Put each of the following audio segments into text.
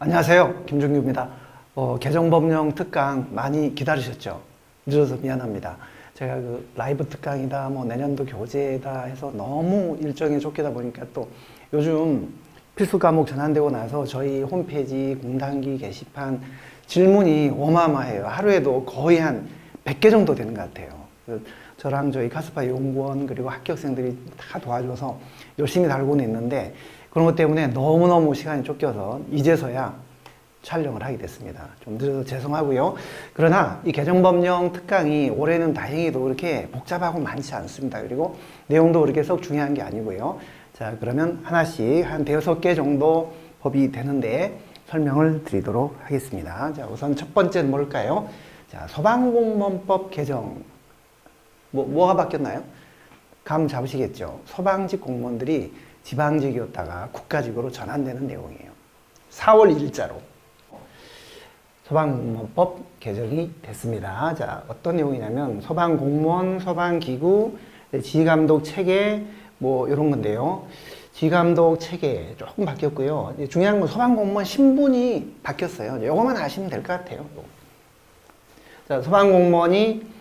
안녕하세요. 김종규입니다. 개정법령 특강 많이 기다리셨죠? 늦어서 미안합니다. 제가 그 라이브 특강이다, 내년도 교재다 해서 너무 일정이 쫓기다 보니까 또 요즘 필수 과목 전환되고 나서 저희 홈페이지, 공단기 게시판 질문이 어마어마해요. 하루에도 거의 한 100개 정도 되는 것 같아요. 저랑 저희 카스파 연구원 그리고 합격생들이 다 도와줘서 열심히 달고는 있는데 그런 것 때문에 너무너무 시간이 쫓겨서 이제서야 촬영을 하게 됐습니다. 좀 늦어서 죄송하고요. 그러나 이 개정법령 특강이 올해는 다행히도 그렇게 복잡하고 많지 않습니다. 그리고 내용도 그렇게 썩 중요한 게 아니고요. 자, 그러면 하나씩 한 5-6개 정도 법이 되는데 설명을 드리도록 하겠습니다. 자, 우선 첫 번째는 뭘까요? 자, 소방공무원법 개정. 뭐가 바뀌었나요? 감 잡으시겠죠? 소방직 공무원들이 지방직이었다가 국가직으로 전환되는 내용이에요. 4월 1일자로 소방공무원법 개정이 됐습니다. 자, 어떤 내용이냐면 소방공무원, 소방기구, 지휘감독 체계 이런 건데요. 지휘감독 체계 조금 바뀌었고요. 중요한 건 소방공무원 신분이 바뀌었어요. 이거만 아시면 될 것 같아요. 자, 소방공무원이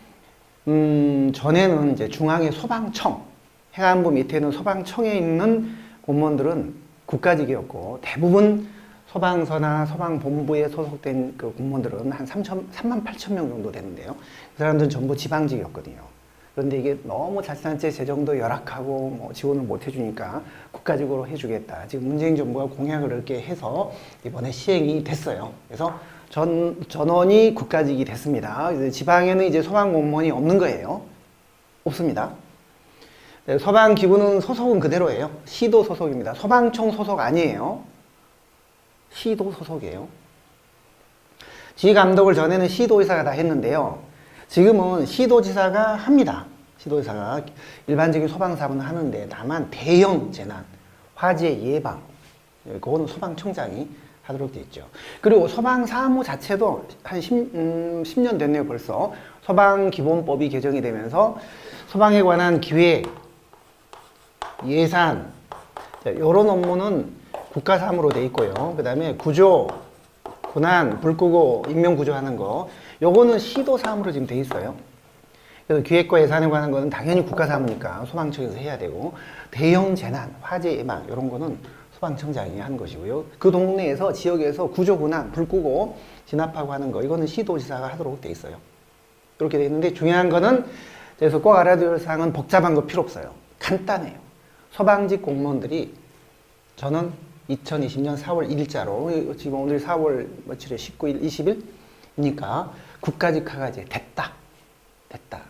전에는 이제 중앙의 소방청, 행안부 밑에는 소방청에 있는 공무원들은 국가직이었고 대부분 소방서나 소방본부에 소속된 그 공무원들은 한 3만 8천 명 정도 되는데요. 그 사람들은 전부 지방직이었거든요. 그런데 이게 너무 자치단체 재정도 열악하고 지원을 못 해주니까 국가직으로 해주겠다. 지금 문재인 정부가 공약을 이렇게 해서 이번에 시행이 됐어요. 그래서 전원이 국가직이 됐습니다. 지방에는 이제 소방공무원이 없는 거예요. 없습니다. 네, 소방기구는 소속은 그대로예요. 시도 소속입니다. 소방청 소속 아니에요. 시도 소속이에요. 지휘감독을 전에는 시도의사가 다 했는데요. 지금은 시도지사가 합니다. 시도지사가 일반적인 소방사업은 하는데 다만 대형 재난, 화재 예방, 그거는 소방청장이 하도록 되어 있죠. 그리고 소방사무 자체도 한 10년 됐네요, 벌써. 소방기본법이 개정이 되면서 소방에 관한 기획, 예산, 이런 업무는 국가사무로 되어 있고요. 그 다음에 구조, 고난, 불 끄고 인명구조하는 거, 요거는 시도사무로 지금 되어 있어요. 그래서 기획과 예산에 관한 거는 당연히 국가사무니까 소방청에서 해야 되고, 대형 재난, 화재 예방, 이런 거는 소방청장이 하는 것이고요. 그 동네에서, 지역에서 구조, 고난, 불 끄고 진압하고 하는 거, 이거는 시도지사가 하도록 되어 있어요. 이렇게 되어 있는데, 중요한 거는, 그래서 꼭 알아야 될 사항은 복잡한 거 필요 없어요. 간단해요. 소방직 공무원들이 저는 2020년 4월 1일자로 지금 오늘 4월 며칠에 19일, 20일이니까 국가직화가 이제 됐다.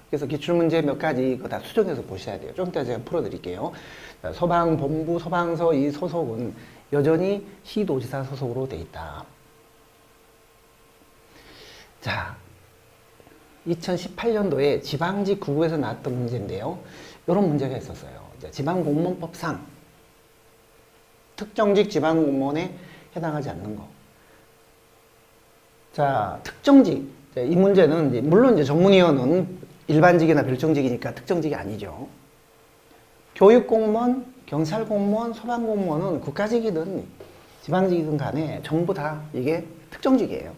그래서 기출문제 몇 가지 이거 다 수정해서 보셔야 돼요. 좀 이따 제가 풀어드릴게요. 소방본부, 소방서 이 소속은 여전히 시도지사 소속으로 돼 있다. 자, 2018년도에 지방직 구급에서 나왔던 문제인데요. 이런 문제가 있었어요. 지방공무원법상 특정직 지방공무원에 해당하지 않는 거. 자, 특정직. 이 문제는 물론 이제 전문위원은 일반직이나 별정직이니까 특정직이 아니죠. 교육공무원, 경찰공무원, 소방공무원은 국가직이든 지방직이든 간에 전부 다 이게 특정직이에요.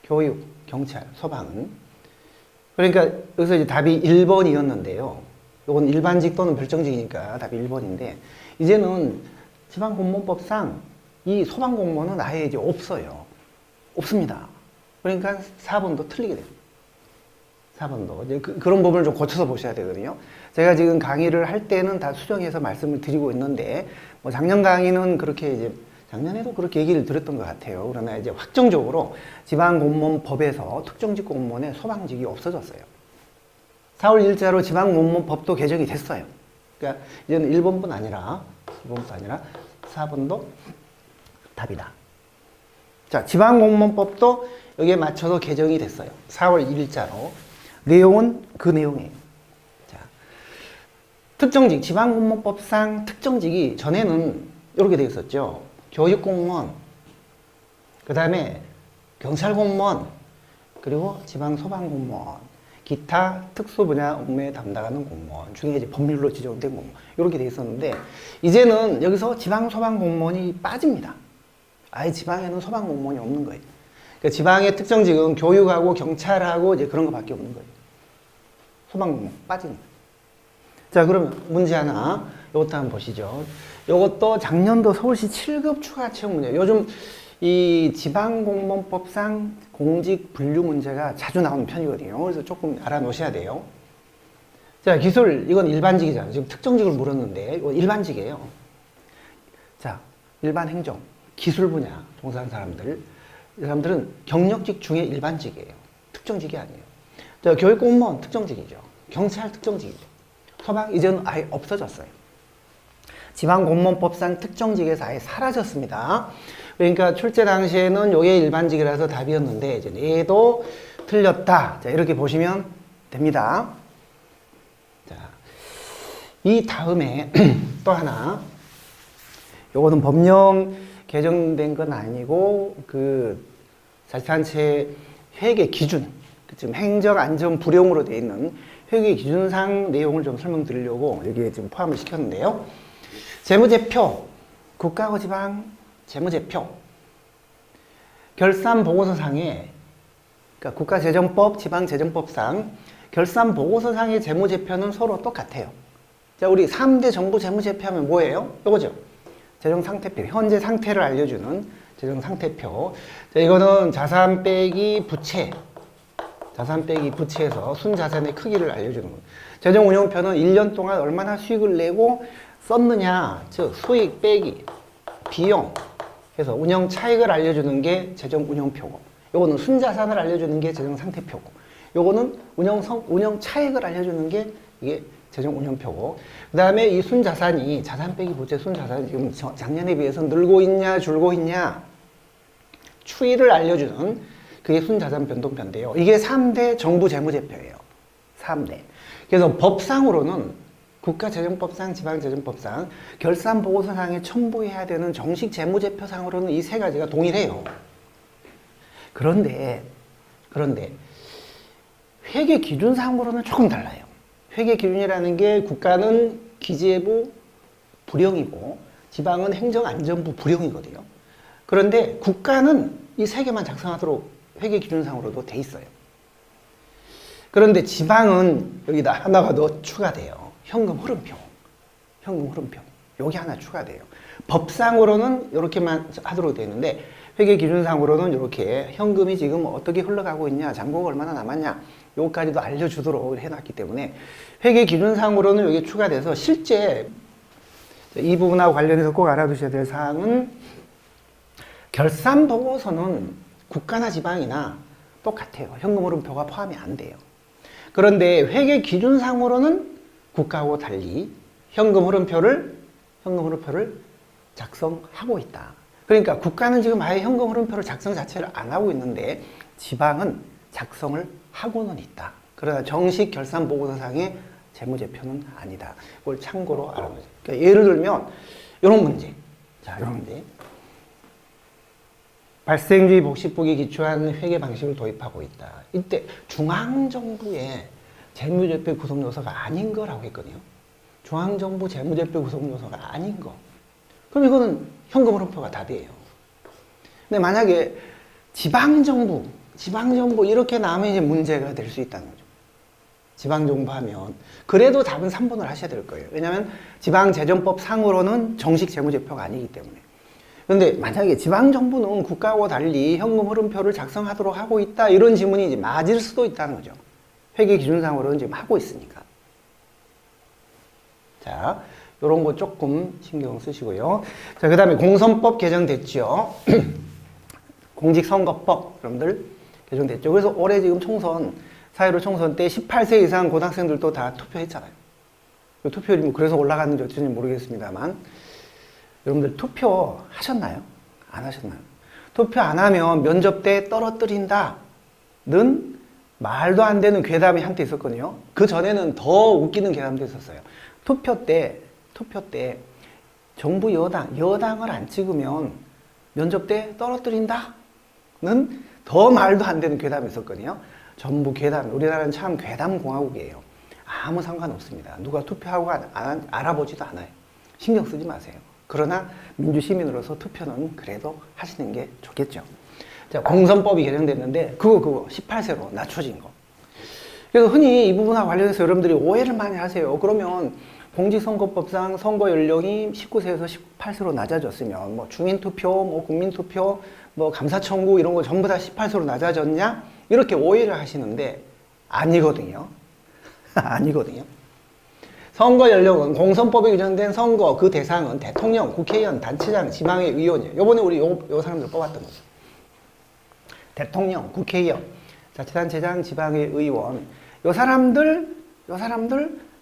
교육, 경찰, 소방은. 그러니까 여기서 이제 답이 1번이었는데요. 이건 일반직 또는 별정직이니까 답이 1번인데 이제는 지방공무원법상 이 소방공무원은 아예 이제 없어요. 없습니다. 그러니까 4번도 틀리게 돼요. 4번도. 이제 그런 부분을 좀 고쳐서 보셔야 되거든요. 제가 지금 강의를 할 때는 다 수정해서 말씀을 드리고 있는데 작년 강의는 그렇게 이제 작년에도 그렇게 얘기를 드렸던 것 같아요. 그러나 이제 확정적으로 지방공무원법에서 특정직 공무원의 소방직이 없어졌어요. 4월 1일자로 지방공무원법도 개정이 됐어요. 그러니까 이제는 1번뿐 아니라 2번뿐 아니라 4번도 답이다. 자, 지방공무원법도 여기에 맞춰서 개정이 됐어요. 4월 1일자로. 내용은 그 내용이에요. 자, 특정직, 지방공무원법상 특정직이 전에는 이렇게 되어 있었죠. 교육공무원, 그 다음에 경찰공무원, 그리고 지방소방공무원, 기타 특수 분야 업무에 담당하는 공무원 중에 이제 법률로 지정된 공무원 이렇게 돼 있었는데 이제는 여기서 지방소방공무원이 빠집니다. 아예 지방에는 소방공무원이 없는 거예요. 그러니까 지방의 특정직은 교육하고 경찰하고 이제 그런 거밖에 없는 거예요. 소방공무원 빠지니까. 자, 그러면 문제 하나, 이것도 한번 보시죠. 이것도 작년도 서울시 7급 추가 채용 문제. 요즘 이 지방공무원법상 공직 분류 문제가 자주 나오는 편이거든요. 그래서 조금 알아놓으셔야 돼요. 자, 기술, 이건 일반직이잖아요. 지금 특정직을 물었는데, 이거 일반직이에요. 자, 일반 행정, 기술 분야 종사하는 사람들, 이 사람들은 경력직 중에 일반직이에요. 특정직이 아니에요. 자, 교육공무원 특정직이죠. 경찰 특정직이죠. 소방, 이제는 아예 없어졌어요. 지방공무원법상 특정직에서 아예 사라졌습니다. 그러니까 출제 당시에는 요게 일반직이라서 답이었는데, 이제 얘도 틀렸다. 자, 이렇게 보시면 됩니다. 자, 이 다음에 또 하나. 요거는 법령 개정된 건 아니고, 그, 자치단체 회계 기준, 지금 행정안전 불용으로 되어 있는 회계 기준상 내용을 좀 설명드리려고 여기에 지금 포함을 시켰는데요. 재무제표, 국가고 지방 재무제표. 결산보고서상에, 그러니까 국가재정법, 지방재정법상 결산보고서상의 재무제표는 서로 똑같아요. 자, 우리 3대 정부 재무제표 하면 뭐예요? 이거죠. 재정상태표, 현재 상태를 알려주는 재정상태표. 자, 이거는 자산 빼기 부채, 자산 빼기 부채에서 순자산의 크기를 알려주는 거예요. 재정운용표는 1년 동안 얼마나 수익을 내고 썼느냐, 즉 수익 빼기 비용 해서 운영 차익을 알려주는 게 재정운용표고, 요거는 순자산을 알려주는 게 재정상태표고, 요거는 운영 차익을 알려주는 게 이게 재정운용표고, 그 다음에 이 순자산이, 자산 빼기 부채 순자산이 지금 작년에 비해서 늘고 있냐 줄고 있냐 추이를 알려주는 그게 순자산 변동표인데요. 이게 3대 정부 재무제표예요. 3대. 그래서 법상으로는 국가재정법상, 지방재정법상, 결산보고서상에 첨부해야 되는 정식 재무제표상으로는 이 세 가지가 동일해요. 그런데 회계 기준상으로는 조금 달라요. 회계 기준이라는 게 국가는 기재부 불용이고 지방은 행정안전부 불용이거든요. 그런데 국가는 이 세 개만 작성하도록 회계 기준상으로도 돼 있어요. 그런데 지방은 여기다 하나가 더 추가돼요. 현금 흐름표. 여기 하나 추가돼요. 법상으로는 이렇게만 하도록 되어 있는데 회계 기준상으로는 이렇게 현금이 지금 어떻게 흘러가고 있냐, 잔고가 얼마나 남았냐, 요까지도 알려주도록 해놨기 때문에 회계 기준상으로는 여기 추가돼서 실제 이 부분하고 관련해서 꼭 알아두셔야 될 사항은 결산보고서는 국가나 지방이나 똑같아요. 현금 흐름표가 포함이 안 돼요. 그런데 회계 기준상으로는 국가하고 달리 현금 흐름표를 작성하고 있다. 그러니까 국가는 지금 아예 현금 흐름표를 작성 자체를 안 하고 있는데 지방은 작성을 하고는 있다. 그러나 정식 결산보고서상의 재무제표는 아니다. 그걸 참고로 알아보세요. 그러니까 예를 들면 이런 문제. 자, 이런 문제. 발생주의 복식법에 기초한 회계 방식을 도입하고 있다. 이때 중앙정부의 재무제표 구성 요소가 아닌 거라고 했거든요. 중앙정부 재무제표 구성 요소가 아닌 거. 그럼 이거는 현금 흐름표가 답이에요. 근데 만약에 지방정부 이렇게 나오면 이제 문제가 될 수 있다는 거죠. 지방정부 하면. 그래도 답은 3번을 하셔야 될 거예요. 왜냐하면 지방재정법 상으로는 정식 재무제표가 아니기 때문에. 그런데 만약에 지방정부는 국가와 달리 현금 흐름표를 작성하도록 하고 있다, 이런 지문이 이제 맞을 수도 있다는 거죠. 회계 기준상으로는 지금 하고 있으니까. 자, 요런 거 조금 신경 쓰시고요. 자, 그 다음에 공선법 개정됐죠. 공직선거법, 여러분들 개정됐죠. 그래서 올해 지금 사회로 총선 때 18세 이상 고등학생들도 다 투표했잖아요. 투표율이 뭐 그래서 올라갔는지 어쩐지 모르겠습니다만, 여러분들 투표 하셨나요? 안 하셨나요? 투표 안 하면 면접 때 떨어뜨린다는 말도 안 되는 괴담이 한때 있었거든요. 그 전에는 더 웃기는 괴담도 있었어요. 투표 때 정부 여당을 안 찍으면 면접 때 떨어뜨린다는 더 말도 안 되는 괴담이 있었거든요. 전부 괴담. 우리나라는 참 괴담 공화국이에요. 아무 상관없습니다. 누가 투표하고 안 알아보지도 않아요. 신경 쓰지 마세요. 그러나 민주시민으로서 투표는 그래도 하시는 게 좋겠죠. 자, 공선법이 개정됐는데 그거 18세로 낮춰진 거. 그래서 흔히 이 부분과 관련해서 여러분들이 오해를 많이 하세요. 그러면 공직선거법상 선거 연령이 19세에서 18세로 낮아졌으면 뭐 주민투표, 뭐 국민투표, 뭐 감사청구 이런 거 전부 다 18세로 낮아졌냐? 이렇게 오해를 하시는데 아니거든요. 아니거든요. 선거 연령은 공선법에 규정된 선거 그 대상은 대통령, 국회의원, 단체장, 지방의 의원이에요. 요번에 우리 요 사람들 뽑았던 거죠. 대통령, 국회의원, 자치단체장, 지방의 의원. 요 사람들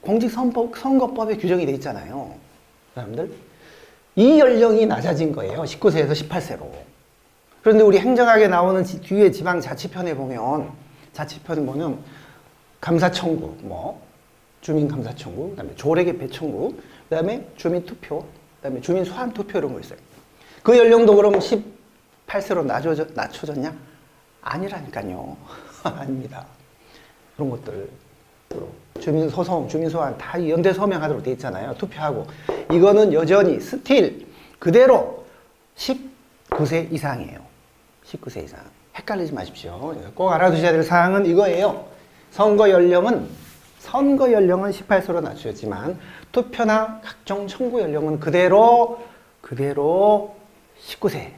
공직선거법에 규정이 돼 있잖아요. 사람들 이 연령이 낮아진 거예요. 19세에서 18세로. 그런데 우리 행정학에 나오는 뒤에 지방자치편에 보면 감사청구, 뭐 주민감사청구, 그다음에 조례개폐 청구, 그다음에 주민투표, 그다음에 주민소환투표 이런 거 있어요. 그 연령도 그럼 18세로 낮춰졌냐? 아니라니까요. 아닙니다. 그런 것들 주민소송, 주민소환 다 연대 서명하도록 돼 있잖아요. 투표하고. 이거는 여전히 스틸 그대로 19세 이상이에요. 19세 이상. 헷갈리지 마십시오. 꼭 알아두셔야 될 사항은 이거예요. 선거 연령은 18세로 낮춰졌지만 투표나 각종 청구 연령은 그대로 19세.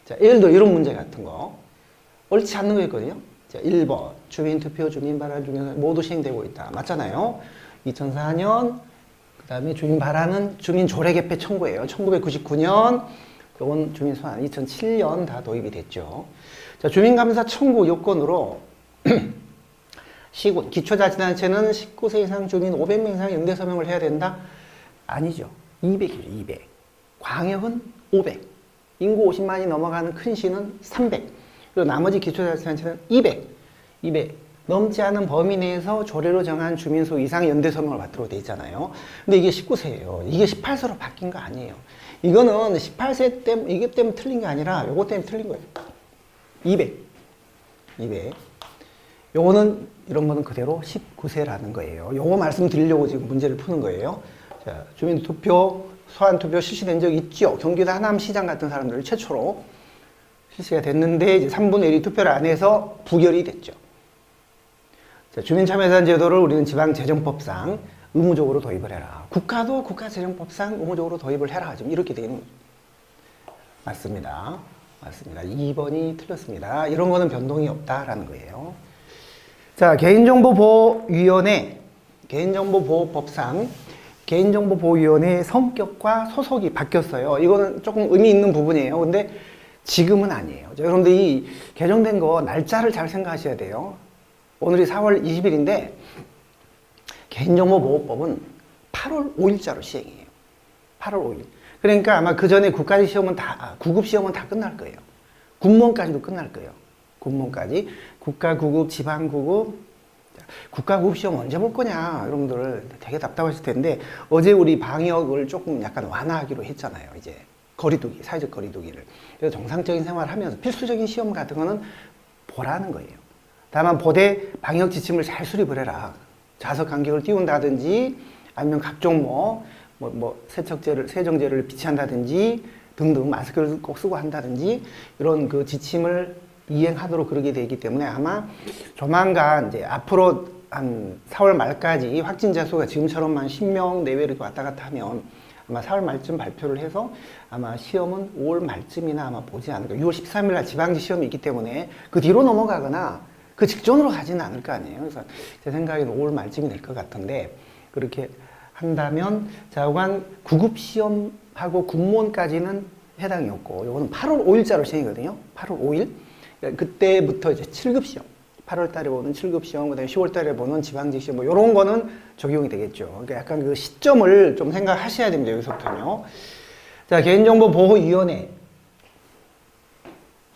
자, 예를 들어 이런 문제 같은 거. 옳지 않는 거 있거든요. 자, 1번. 주민투표, 주민발언, 주민소환 모두 시행되고 있다. 맞잖아요. 2004년, 그 다음에 주민발언은 주민조례개폐 청구예요. 1999년, 요건 주민소환, 2007년 다 도입이 됐죠. 자, 주민감사 청구 요건으로 시군, 기초자치단체는 19세 이상 주민 500명 이상 연대서명을 해야 된다? 아니죠. 200이죠, 200. 광역은 500. 인구 50만이 넘어가는 큰 시는 300. 그리고 나머지 기초자치단체는 200. 넘지 않은 범위 내에서 조례로 정한 주민수 이상 연대서명을 받도록 돼 있잖아요. 근데 이게 19세예요. 이게 18세로 바뀐 거 아니에요. 이거는 18세 때문에, 이게 때문에 틀린 게 아니라 요거 때문에 틀린 거예요. 200. 요거는, 이런 거는 그대로 19세라는 거예요. 요거 말씀드리려고 지금 문제를 푸는 거예요. 자, 주민투표, 소환투표 실시된 적 있죠? 경기도 하남시장 같은 사람들을 최초로 실시가 됐는데, 이제 3분의 1이 투표를 안 해서 부결이 됐죠. 자, 주민참여예산 제도를 우리는 지방재정법상 의무적으로 도입을 해라. 국가도 국가재정법상 의무적으로 도입을 해라. 지금 이렇게 되어 있는 맞습니다. 2번이 틀렸습니다. 이런 거는 변동이 없다라는 거예요. 자, 개인정보보호법상 개인정보보호위원회의 성격과 소속이 바뀌었어요. 이거는 조금 의미 있는 부분이에요. 근데 지금은 아니에요. 자, 여러분들이 개정된 거 날짜를 잘 생각하셔야 돼요. 오늘이 4월 20일인데 개인정보보호법은 8월 5일자로 시행이에요. 8월 5일. 그러니까 아마 그 전에 국가직 시험은 구급 시험은 다 끝날 거예요. 군무원까지도 끝날 거예요. 군무원까지. 국가구급, 지방구급. 국가구급 시험 언제 볼 거냐, 여러분들 되게 답답하실 텐데, 어제 우리 방역을 조금 약간 완화하기로 했잖아요. 이제 거리두기, 사회적 거리두기를. 그래서 정상적인 생활을 하면서 필수적인 시험 같은 거는 보라는 거예요. 다만 보되 방역 지침을 잘 수립을 해라. 좌석 간격을 띄운다든지, 아니면 각종 세정제를 비치한다든지 등등, 마스크를 꼭 쓰고 한다든지 이런 그 지침을 이행하도록 그러게 되기 때문에 아마 조만간 이제 앞으로 한 4월 말까지 확진자 수가 지금처럼만 10명 내외로 이렇게 왔다 갔다 하면 아마 4월 말쯤 발표를 해서 아마 시험은 5월 말쯤이나 아마 보지 않을까. 6월 13일 날 지방지 시험이 있기 때문에 그 뒤로 넘어가거나 그 직전으로 가지는 않을 거 아니에요. 그래서 제 생각에는 5월 말쯤이 될 것 같은데, 그렇게 한다면 자관 구급 시험하고 군무원까지는 해당이 없고, 요거는 8월 5일자로 시행이거든요. 8월 5일. 그때부터 이제 7급 시험, 8월 달에 보는 7급 시험, 그 다음에 10월 달에 보는 지방직 시험, 요런 거는 적용이 되겠죠. 그러니까 약간 그 시점을 좀 생각하셔야 됩니다. 여기서부터는요. 자, 개인정보보호위원회.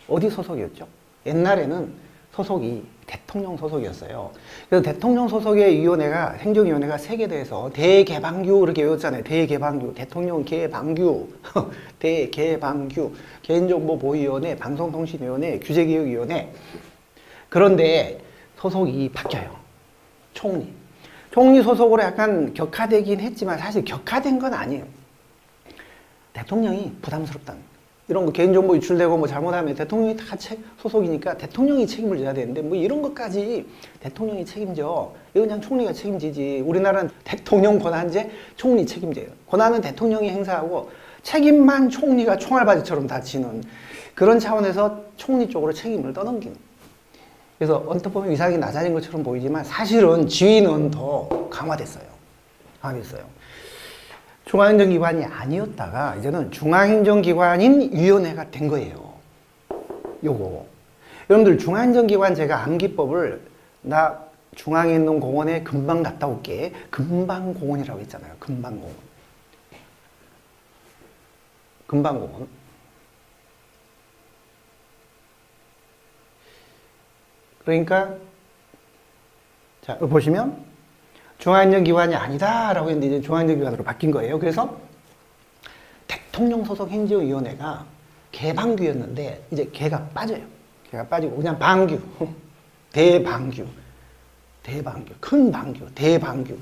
어디 소속이었죠? 옛날에는 소속이 대통령 소속이었어요. 그래서 대통령 소속의 위원회가, 행정위원회가 3개 돼서 대개방규 이렇게 외웠잖아요. 대개방규, 대통령 개방규, 대개방규, 개인정보보호위원회, 방송통신위원회, 규제개혁위원회. 그런데 소속이 바뀌어요. 총리. 총리 소속으로 약간 격화되긴 했지만 사실 격화된 건 아니에요. 대통령이 부담스럽다는 거예요. 이런 거 개인정보 유출되고 뭐 잘못하면 대통령이 다 소속이니까 대통령이 책임을 져야 되는데 뭐 이런 것까지 대통령이 책임져. 이거 그냥 총리가 책임지지. 우리나라는 대통령 권한제, 총리 책임제예요. 권한은 대통령이 행사하고 책임만 총리가 총알바지처럼 다 지는 그런 차원에서 총리 쪽으로 책임을 떠넘기는. 그래서 언뜻 보면 위상이 낮아진 것처럼 보이지만 사실은 지위는 더 강화됐어요. 강화됐어요. 중앙행정기관이 아니었다가 이제는 중앙행정기관인 위원회가 된 거예요. 요거. 여러분들 중앙행정기관 제가 암기법을 나 중앙에 있는 공원에 금방 갔다 올게. 금방공원이라고 했잖아요. 금방공원. 금방공원. 그러니까 자, 보시면 중앙행정기관이 아니다라고 했는데 이제 중앙행정기관으로 바뀐 거예요. 그래서 대통령 소속 행정위원회가 개방규였는데 이제 개가 빠져요. 개가 빠지고 그냥 방규, 대방규, 대방규, 큰 방규, 대방규,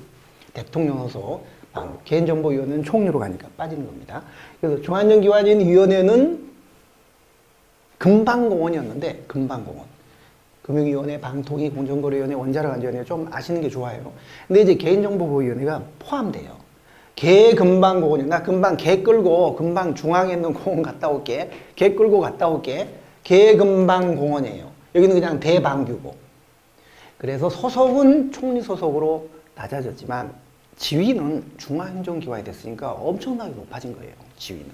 대통령 소속 방규, 개인정보위원회는 총리로 가니까 빠지는 겁니다. 그래서 중앙행정기관인 위원회는 금방공원이었는데 금방공원. 금융위원회, 방통위, 공정거래위원회, 원자력안전위원회 좀 아시는 게 좋아요. 근데 이제 개인정보보호위원회가 포함돼요. 개 금방공원이요. 나 금방 개 끌고 금방 중앙에 있는 공원 갔다 올게. 개 끌고 갔다 올게. 개 금방공원이에요. 여기는 그냥 대방규고. 그래서 소속은 총리 소속으로 낮아졌지만 지위는 중앙행정기관이 됐으니까 엄청나게 높아진 거예요. 지위는.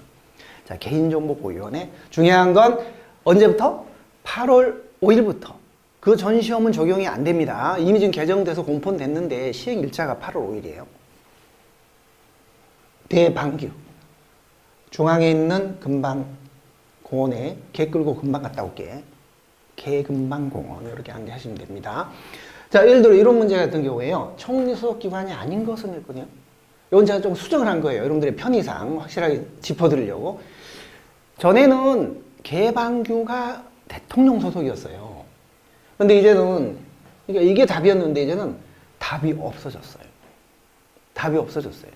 자, 개인정보보호위원회. 중요한 건 언제부터? 8월 5일부터. 그 전 시험은 적용이 안 됩니다. 이미 지금 개정돼서 공포는 됐는데 시행 일자가 8월 5일이에요. 대방규. 중앙에 있는 금방공원에 개 끌고 금방 갔다 올게. 개금방공원 이렇게 암기하시면 됩니다. 자, 예를 들어 이런 문제 같은 경우에요. 총리 소속기관이 아닌 것은 했거든요. 이건 제가 좀 수정을 한 거예요. 여러분들의 편의상 확실하게 짚어드리려고. 전에는 개방규가 대통령 소속이었어요. 근데 이제는, 그러니까 이게 답이었는데 이제는 답이 없어졌어요. 답이 없어졌어요.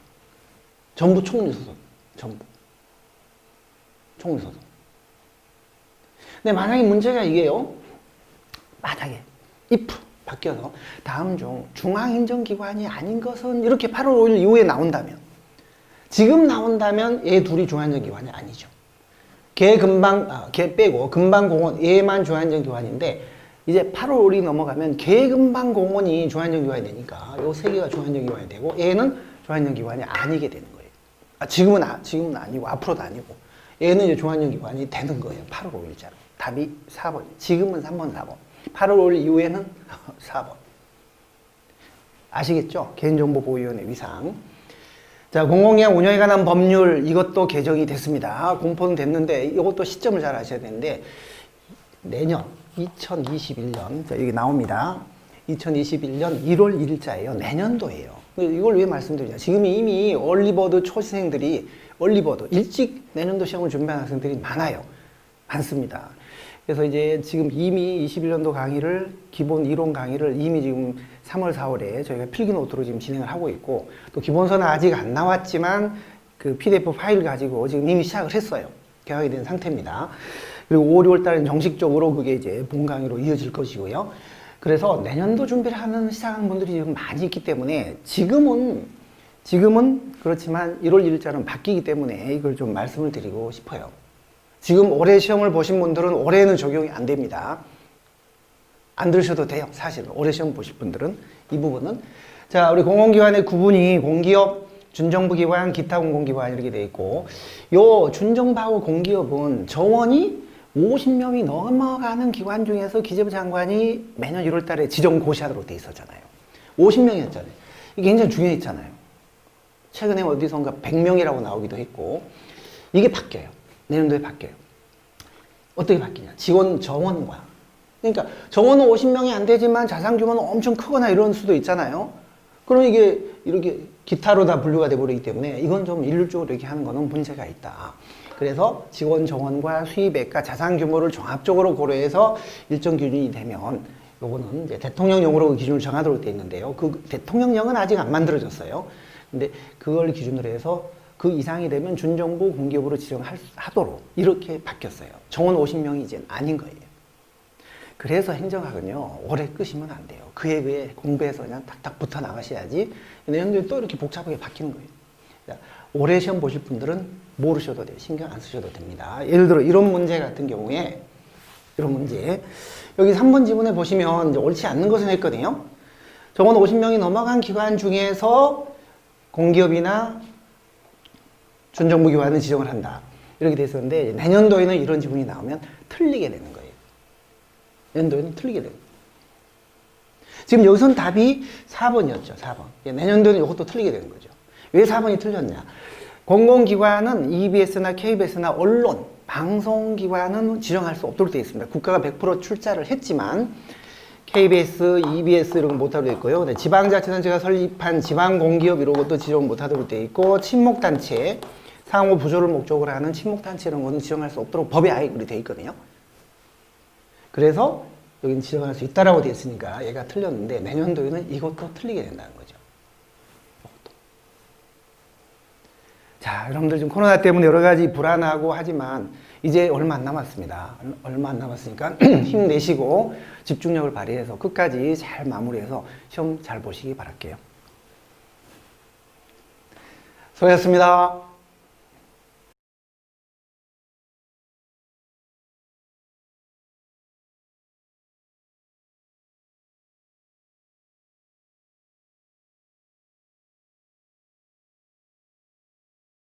전부 총리 소속. 전부. 총리 소속. 근데 만약에 문제가 이게요. 만약에, if, 바뀌어서 다음 중 중앙행정기관이 아닌 것은 이렇게 8월 5일 이후에 나온다면, 지금 나온다면 얘 둘이 중앙행정기관이 아니죠. 걔 빼고 금방공원 얘만 중앙행정기관인데 이제 8월 5일이 넘어가면 걔 금방공원이 중앙행정기관이 되니까 요 세 개가 중앙행정기관이 되고 얘는 중앙행정기관이 아니게 되는 거예요. 지금은 아니고 앞으로도 아니고 얘는 이제 중앙행정기관이 되는 거예요. 8월 5일자로. 답이 4번. 지금은 3번, 4번. 8월 5일 이후에는 4번. 아시겠죠? 개인정보보호위원회 위상. 자, 공공기관 운영에 관한 법률 이것도 개정이 됐습니다. 공포는 됐는데 이것도 시점을 잘 아셔야 되는데 내년 2021년 자, 여기 나옵니다. 2021년 1월 1일자예요. 내년도예요. 이걸 왜 말씀드리냐? 지금 이미 얼리버드 초시생들이 얼리버드 일찍 내년도 시험을 준비하는 학생들이 많아요. 많습니다. 그래서 이제 지금 이미 21년도 강의를 기본 이론 강의를 이미 지금 3월, 4월에 저희가 필기 노트로 지금 진행을 하고 있고 또 기본서는 아직 안 나왔지만 그 PDF 파일 가지고 지금 이미 시작을 했어요. 개학이 된 상태입니다. 그리고 5, 6월 달에는 정식적으로 그게 이제 본 강의로 이어질 것이고요. 그래서 내년도 준비를 시작하는 분들이 지금 많이 있기 때문에 지금은 그렇지만 1월 1일자는 바뀌기 때문에 이걸 좀 말씀을 드리고 싶어요. 지금 올해 시험을 보신 분들은 올해는 적용이 안 됩니다. 안 들으셔도 돼요. 사실 올해 시험 보실 분들은 이 부분은. 자, 우리 공공기관의 구분이 공기업, 준정부기관, 기타 공공기관 이렇게 돼 있고 요 준정부하고 공기업은 정원이 50명이 넘어가는 기관 중에서 기재부 장관이 매년 1월 달에 지정 고시하도록 돼 있었잖아요. 50명이었잖아요. 이게 굉장히 중요했잖아요. 최근에 어디선가 100명이라고 나오기도 했고 이게 바뀌어요. 내년도에 바뀌어요. 어떻게 바뀌냐? 직원 정원과. 그러니까 정원은 50명이 안 되지만 자산 규모는 엄청 크거나 이런 수도 있잖아요. 그럼 이게 이렇게 기타로 다 분류가 돼버리기 때문에 이건 좀 일률적으로 이렇게 하는 거는 문제가 있다. 그래서 직원 정원과 수입액과 자산 규모를 종합적으로 고려해서 일정 기준이 되면 요거는 이제 대통령령으로 기준을 정하도록 되어 있는데요. 그 대통령령은 아직 안 만들어졌어요. 근데 그걸 기준으로 해서 그 이상이 되면 준정부 공기업으로 지정하도록 이렇게 바뀌었어요. 정원 50명이 이제 아닌 거예요. 그래서 행정학은요, 오래 끄시면 안 돼요. 그에 비해 공부해서 그냥 탁탁 붙어 나가셔야지 내년도에 또 이렇게 복잡하게 바뀌는 거예요. 자, 올해 시험 보실 분들은 모르셔도 돼요. 신경 안 쓰셔도 됩니다. 예를 들어 이런 문제 같은 경우에, 이런 문제. 여기 3번 지문에 보시면 이제 옳지 않는 것을 했거든요. 정원 50명이 넘어간 기관 중에서 공기업이나 준정부 기관을 지정을 한다. 이렇게 돼 있었는데, 내년도에는 이런 지문이 나오면 틀리게 되는 거예요. 내년도에는 틀리게 되는 거예요. 지금 여기서는 답이 4번이었죠. 4번. 내년도에는 이것도 틀리게 되는 거죠. 왜 4번이 틀렸냐? 공공기관은 EBS나 KBS나 언론, 방송기관은 지정할 수 없도록 되어 있습니다. 국가가 100% 출자를 했지만 KBS, EBS 이런 거 못하도록 되어 있고요. 근데 지방자치단체가 설립한 지방공기업 이런 것도 지정 못하도록 되어 있고, 친목단체, 상호 부조를 목적으로 하는 친목단체 이런 거는 지정할 수 없도록 법에 아예 그렇게 되어 있거든요. 그래서 여기는 지정할 수 있다라고 되어 있으니까 얘가 틀렸는데, 내년도에는 이것도 틀리게 된다는 거죠. 이것도. 자, 여러분들 지금 코로나 때문에 여러 가지 불안하고 하지만 이제 얼마 안 남았습니다. 얼마 안 남았으니까 힘내시고 집중력을 발휘해서 끝까지 잘 마무리해서 시험 잘 보시기 바랄게요. 수고하셨습니다.